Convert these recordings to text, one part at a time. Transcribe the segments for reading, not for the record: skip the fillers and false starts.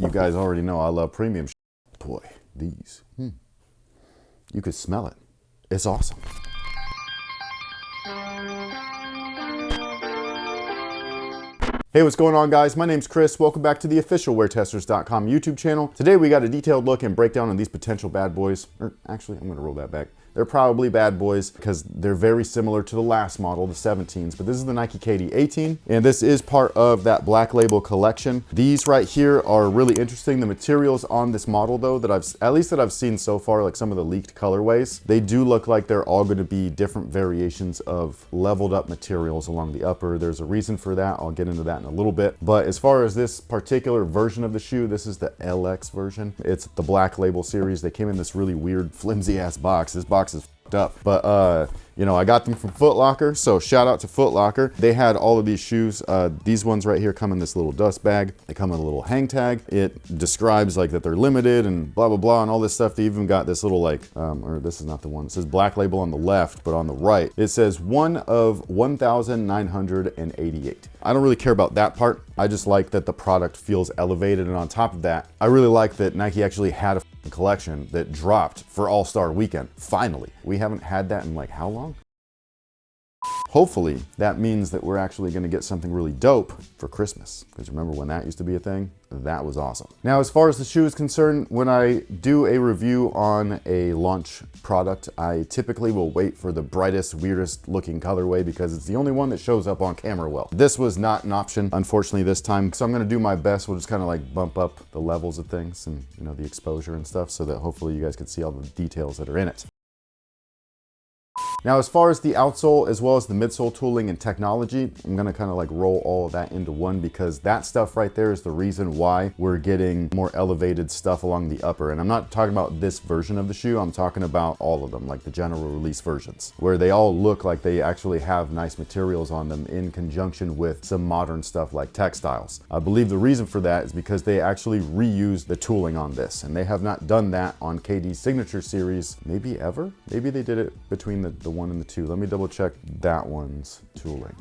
You guys already know I love premium. Boy, these. You could smell it. It's awesome. Hey, what's going on, guys? My name's Chris. Welcome back to the official WearTesters.com YouTube channel. Today we got a detailed look and breakdown on these potential bad boys. Or actually, I'm gonna roll that back. They're probably bad boys because they're very similar to the last model, the 17s, but this is the Nike KD 18, and this is part of that Black Label collection. These right here are really interesting. The materials on this model, though, that I've seen so far, like some of the leaked colorways, they do look like they're all going to be different variations of leveled up materials along the upper. There's a reason for that. I'll get into that in a little bit. But as far as this particular version of the shoe, this is the LX version. It's the Black Label series. They came in this really weird, flimsy ass box. This box is fucked up, but you know, I got them from Foot Locker, so shout out to Foot Locker. They had all of these shoes. These ones right here come in this little dust bag. They come in a little hang tag. It describes like that they're limited and blah, blah, blah, and all this stuff. They even got this little like, or this is not the one. It says Black Label on the left, but on the right, it says 1 of 1,988. I don't really care about that part. I just like that the product feels elevated. And on top of that, I really like that Nike actually had a collection that dropped for All-Star Weekend. Finally, we haven't had that in like how long? Hopefully that means that we're actually going to get something really dope for Christmas, because remember when that used to be a thing? That was awesome. Now, as far as the shoe is concerned, when I do a review on a launch product, I typically will wait for the brightest, weirdest looking colorway because it's the only one that shows up on camera well. This was not an option, unfortunately, this time. So I'm going to do my best. We'll just kind of like bump up the levels of things and, you know, the exposure and stuff so that hopefully you guys can see all the details that are in it. Now, as far as the outsole, as well as the midsole tooling and technology, I'm gonna kind of like roll all of that into one because that stuff right there is the reason why we're getting more elevated stuff along the upper. And I'm not talking about this version of the shoe, I'm talking about all of them, like the general release versions, where they all look like they actually have nice materials on them in conjunction with some modern stuff like textiles. I believe the reason for that is because they actually reused the tooling on this, and they have not done that on KD's signature series, maybe ever? Maybe they did it between the 1 and the 2. Let me double check that one's tooling.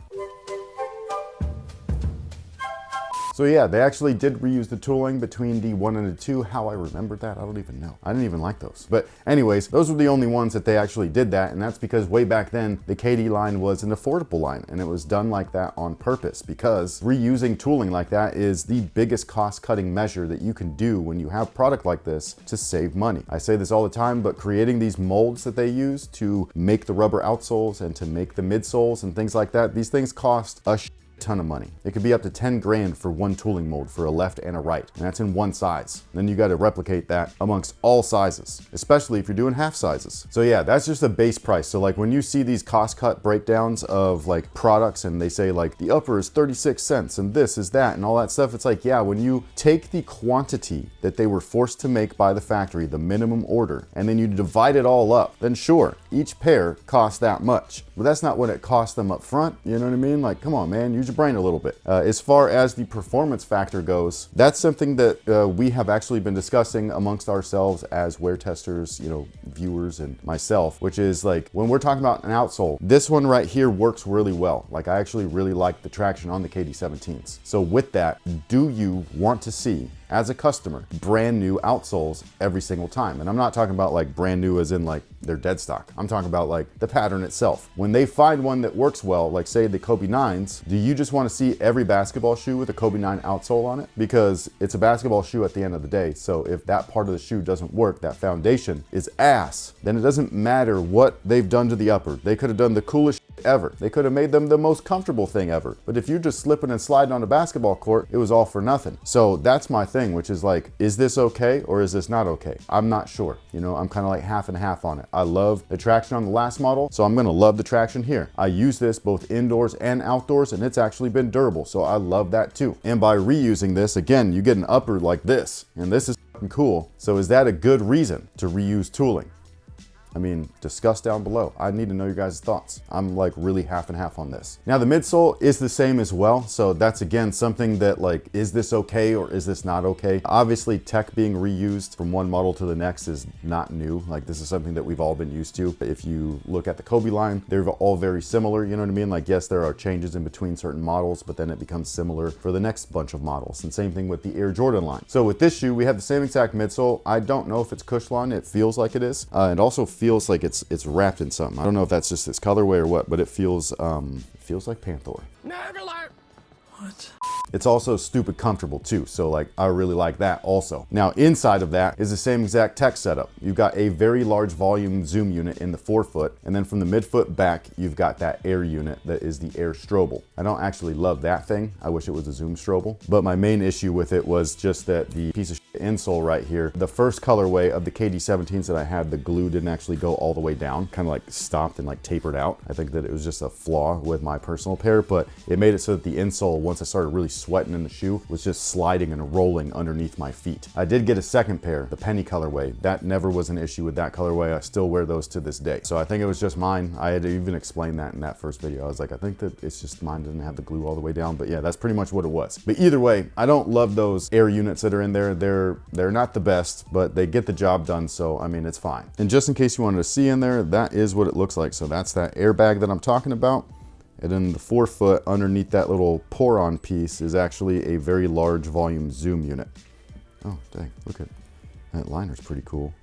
So yeah, they actually did reuse the tooling between the 1 and the 2. How I remembered that, I don't even know. I didn't even like those. But anyways, those were the only ones that they actually did that, and that's because way back then, the KD line was an affordable line, and it was done like that on purpose because reusing tooling like that is the biggest cost-cutting measure that you can do when you have product like this to save money. I say this all the time, but creating these molds that they use to make the rubber outsoles and to make the midsoles and things like that, these things cost a ton of money. It could be up to 10 grand for one tooling mold for a left and a right, and that's in one size. Then you got to replicate that amongst all sizes, especially if you're doing half sizes. So yeah, that's just a base price. So like when you see these cost cut breakdowns of like products and they say like the upper is 36 cents and this is that and all that stuff, it's like, yeah, when you take the quantity that they were forced to make by the factory, the minimum order, and then you divide it all up, then sure, each pair costs that much. But that's not what it cost them up front. You know what I mean? Like, come on, man, use your brain a little bit. As far as the performance factor goes, that's something that we have actually been discussing amongst ourselves as WearTesters, you know, viewers and myself, which is like when we're talking about an outsole, this one right here works really well. Like I actually really like the traction on the KD 17s. So with that, do you want to see, as a customer, brand new outsoles every single time? And I'm not talking about like brand new as in like they're dead stock. I'm talking about like the pattern itself. When they find one that works well, like say the Kobe 9s, do you just want to see every basketball shoe with a Kobe 9 outsole on it? Because it's a basketball shoe at the end of the day. So if that part of the shoe doesn't work, that foundation is ass, then it doesn't matter what they've done to the upper. They could have done the coolest ever. They could have made them the most comfortable thing ever. But if you're just slipping and sliding on a basketball court, it was all for nothing. So that's my thing, which is like, is this okay or is this not okay? I'm not sure. You know, I'm kind of like half and half on it. I love the traction on the last model, so I'm gonna love the traction here. I use this both indoors and outdoors, and it's actually been durable, so I love that too. And by reusing this, again, you get an upper like this, and this is fucking cool. So is that a good reason to reuse tooling? I mean, discuss down below. I need to know your guys' thoughts. I'm like really half and half on this. Now the midsole is the same as well. So that's again something that like, is this okay or is this not okay? Obviously tech being reused from one model to the next is not new. Like this is something that we've all been used to. If you look at the Kobe line, they're all very similar, you know what I mean? Like yes, there are changes in between certain models, but then it becomes similar for the next bunch of models. And same thing with the Air Jordan line. So with this shoe, we have the same exact midsole. I don't know if it's Cushlon. It feels like it is. It also feels like it's wrapped in something. I don't know if that's just this colorway or what, but it feels like Panther. Nerd alert! What? It's also stupid comfortable too, so like I really like that also. Now inside of that is the same exact tech setup. You've got a very large volume zoom unit in the forefoot, and then from the midfoot back, you've got that air unit that is the air strobel. I don't actually love that thing. I wish it was a zoom strobel, but my main issue with it was just that the piece of shit insole right here, the first colorway of the KD17s that I had, the glue didn't actually go all the way down, kind of like stopped and like tapered out. I think that it was just a flaw with my personal pair, but it made it so that the insole, once I started really sweating in the shoe, was just sliding and rolling underneath my feet. I did get a second pair, the penny colorway. That never was an issue with that colorway. I still wear those to this day. So I think it was just mine. I had to even explain that in that first video. I was like, I think that it's just mine didn't have the glue all the way down, but yeah, that's pretty much what it was. But either way, I don't love those air units that are in there. They're not the best, but they get the job done. So, I mean, it's fine. And just in case you wanted to see in there, that is what it looks like. So that's that airbag that I'm talking about. And then the forefoot underneath that little pour-on piece is actually a very large volume zoom unit. Oh, dang, look at that liner's pretty cool.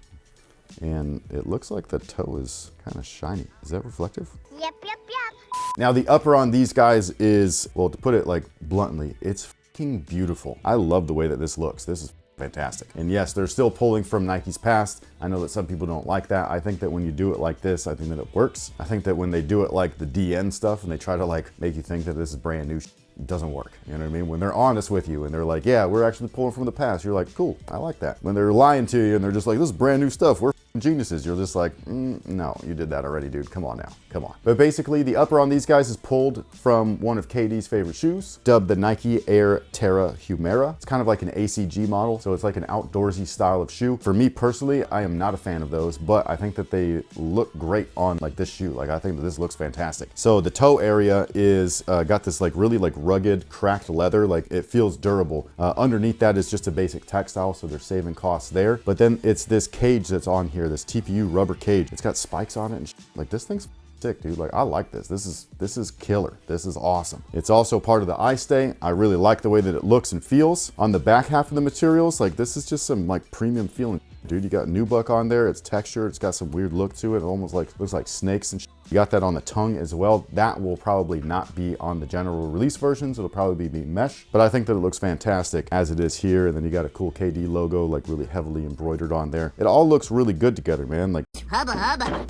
And it looks like the toe is kind of shiny. Is that reflective? Yep, yep, yep. Now the upper on these guys is, well, to put it like bluntly, it's fucking beautiful. I love the way that this looks. This is fantastic. And yes, they're still pulling from Nike's past. I know that some people don't like that. I think that when you do it like this, I think that it works. I think that when they do it like the DN stuff and they try to like make you think that this is brand new, it doesn't work. You know what I mean? When they're honest with you and they're like, yeah, we're actually pulling from the past, you're like, cool, I like that. When they're lying to you and they're just like, this is brand new stuff, we're geniuses, you're just like, no, you did that already, dude. Come on now, come on. But basically the upper on these guys is pulled from one of KD's favorite shoes, dubbed the Nike Air Terra Humera. It's kind of like an ACG model, so it's like an outdoorsy style of shoe. For me personally, I am not a fan of those, but I think that they look great on like this shoe. Like I think that this looks fantastic. So the toe area is got this like really like rugged, cracked leather, like it feels durable. Underneath that is just a basic textile, so they're saving costs there. But then it's this cage that's on here, this TPU rubber cage. It's got spikes on it and like this thing's sick, dude. Like I like this. This is killer. This is awesome. It's also part of the eye stay. I really like the way that it looks and feels. On the back half of the materials, like this is just some like premium feeling. Dude, you got nubuck on there. It's textured. It's got some weird look to it. It almost like looks like snakes and shit. You got that on the tongue as well. That will probably not be on the general release versions. It'll probably be mesh, but I think that it looks fantastic as it is here. And then you got a cool KD logo, like really heavily embroidered on there. It all looks really good together, man. Like Hubba hubba.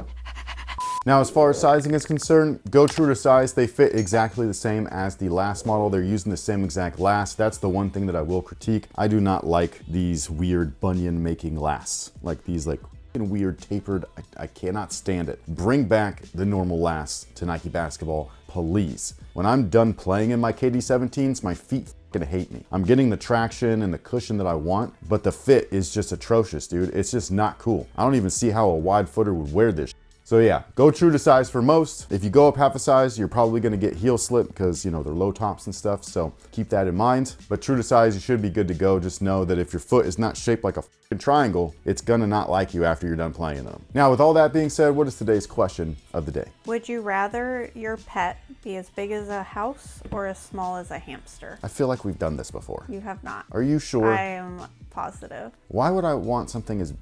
now, as far as sizing is concerned, go true to size. They fit exactly the same as the last model. They're using the same exact last. That's the one thing that I will critique. I do not like these weird bunion making lasts. Like these like weird tapered, I cannot stand it. Bring back the normal last to Nike basketball, please. When I'm done playing in my KD17s, my feet gonna hate me. I'm getting the traction and the cushion that I want, but the fit is just atrocious, dude. It's just not cool. I don't even see how a wide footer would wear this. So yeah, go true to size for most. If you go up half a size, you're probably gonna get heel slip because, you know, they're low tops and stuff. So keep that in mind. But true to size, you should be good to go. Just know that if your foot is not shaped like a fucking triangle, it's gonna not like you after you're done playing them. Now, with all that being said, what is today's question of the day? Would you rather your pet be as big as a house or as small as a hamster? I feel like we've done this before. You have not. Are you sure? I am positive. Why would I want something as...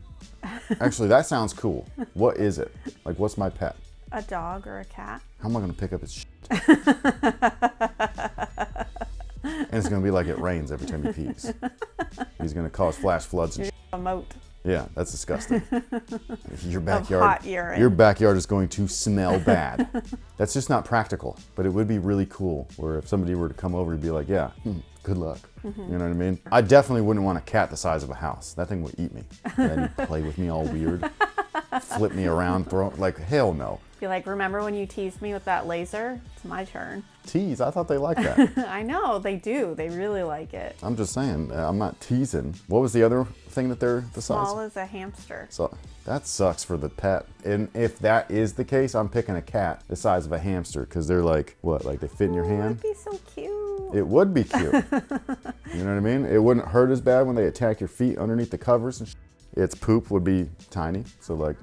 Actually, that sounds cool. What is it? Like, what's my pet? A dog or a cat? How am I gonna pick up his shit? And it's gonna be like it rains every time he pees. He's gonna cause flash floods and shit. A moat. Yeah, that's disgusting. Your Hot backyard, urine. your backyard is going to smell bad. That's just not practical, but it would be really cool where if somebody were to come over and be like, yeah, good luck. You know what I mean? I definitely wouldn't want a cat the size of a house. That thing would eat me. And then he'd play with me all weird. flip me around, throw, like, hell no. Be like, remember when you teased me with that laser? It's my turn. Tease, I thought they liked that. I know, they do. They really like it. I'm just saying, I'm not teasing. What was the other thing that they're the size? Small as a hamster. So that sucks for the pet. And if that is the case, I'm picking a cat the size of a hamster because they're like, what, like they fit in your hand? That'd be so cute. It would be cute. You know what I mean? It wouldn't hurt as bad when they attack your feet underneath the covers and Its poop would be tiny. So like,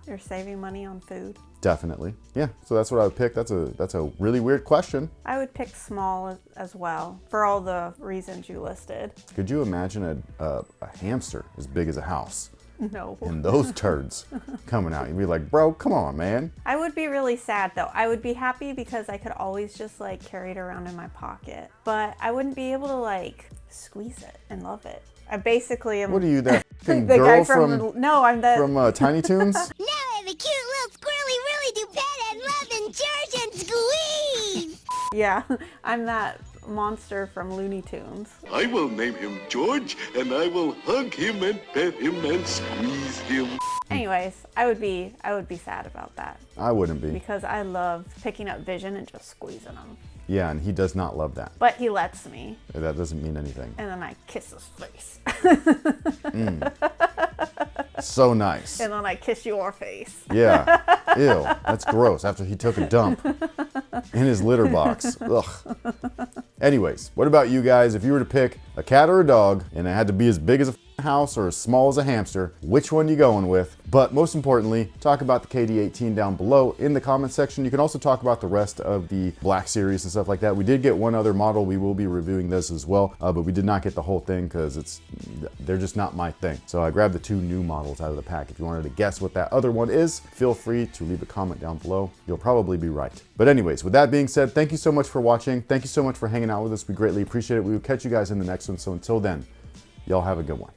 You're saving money on food. Definitely. Yeah, so that's what I would pick. That's a really weird question. I would pick small as well for all the reasons you listed. Could you imagine a hamster as big as a house? No. And those turds coming out. You'd be like, bro, come on, man. I would be really sad though. I would be happy because I could always just like carry it around in my pocket. But I wouldn't be able to like squeeze it and love it. I basically am. What are you, that fucking the girl guy from No, I'm the from Tiny Toons? Now I have a cute little squirrely really do pet and love and cherish and squeeze. Yeah, I'm that monster from Looney Tunes. I will name him George, and I will hug him and pet him and squeeze him. Anyways, I would be sad about that I wouldn't be. because I love picking up Vision and just squeezing him. Yeah, and he does not love that. But he lets me, That doesn't mean anything. and then I kiss his face. So nice. And then I kiss your face. Yeah. Ew. That's gross. After he took a dump in his litter box. Ugh. Anyways, what about you guys? If you were to pick a cat or a dog, and it had to be as big as a house or as small as a hamster, which one you going with? But most importantly, talk about the KD18 down below in the comment section. You can also talk about the rest of the Black Series and stuff like that. We did get one other model. We will be reviewing this as well, but we did not get the whole thing because they're just not my thing. So I grabbed the two new models out of the pack. If you wanted to guess what that other one is, feel free to leave a comment down below. You'll probably be right. But anyways, with that being said, thank you so much for watching. Thank you so much for hanging out with us. We greatly appreciate it. We will catch you guys in the next one. So until then, y'all have a good one.